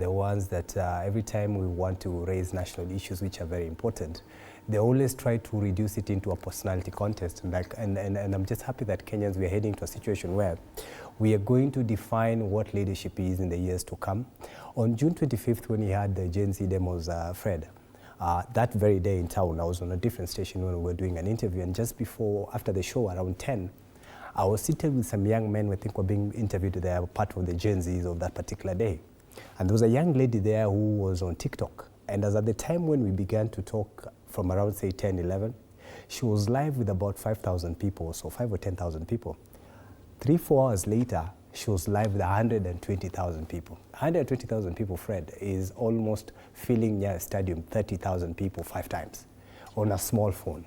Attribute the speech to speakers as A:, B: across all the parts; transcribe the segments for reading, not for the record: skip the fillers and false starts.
A: The ones that every time we want to raise national issues which are very important, they always try to reduce it into a personality contest. And I'm just happy that Kenyans, we are heading to a situation where we are going to define what leadership is in the years to come. On June 25th, when we had the Gen Z demos, Fred, that very day in town, I was on a different station when we were doing an interview, and just after the show, around 10, I was seated with some young men who I think were being interviewed. They are part of the Gen Zs of that particular day. And there was a young lady there who was on TikTok. And as at the time when we began to talk from around, say, 10, 11, she was live with about 5,000 people, so 5 or 10,000 people. 3-4 hours later, she was live with 120,000 people. 120,000 people, Fred, is almost filling near a stadium, 30,000 people 5 times on a small phone.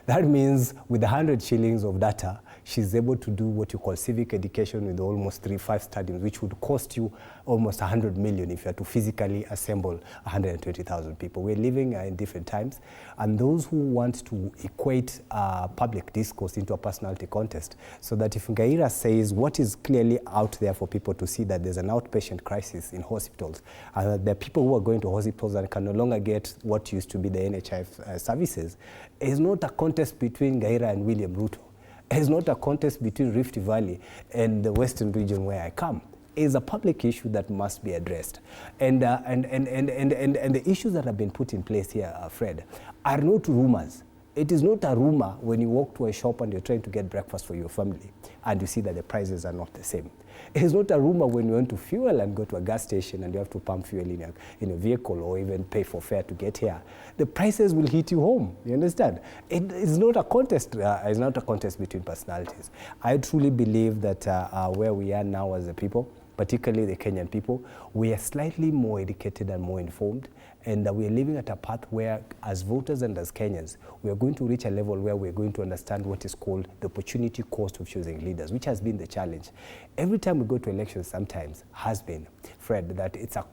A: That means with 100 shillings of data, she's able to do what you call civic education with almost 3-5 stadiums, which would cost you almost 100 million if you had to physically assemble 120,000 people. We're living in different times, and those who want to equate public discourse into a personality contest, so that if Ngaira says what is clearly out there for people to see, that there's an outpatient crisis in hospitals, and that there are people who are going to hospitals and can no longer get what used to be the NHIF services, is not a contest between Ngaira and William Ruto. It's not a contest between Rift Valley and the Western region where I come. It's a public issue that must be addressed. And the issues that have been put in place here, Fred, are not rumors. It is not a rumor when you walk to a shop and you're trying to get breakfast for your family and you see that the prices are not the same. It is not a rumor when you want to fuel and go to a gas station and you have to pump fuel in a vehicle or even pay for fare to get here. The prices will hit you home, you understand? It is not a contest, it's not a contest between personalities. I truly believe that where we are now as a people, particularly the Kenyan people, we are slightly more educated and more informed, and we are living at a path where, as voters and as Kenyans, we are going to reach a level where we are going to understand what is called the opportunity cost of choosing leaders, which has been the challenge. Every time we go to elections, sometimes has been, Fred, that it's a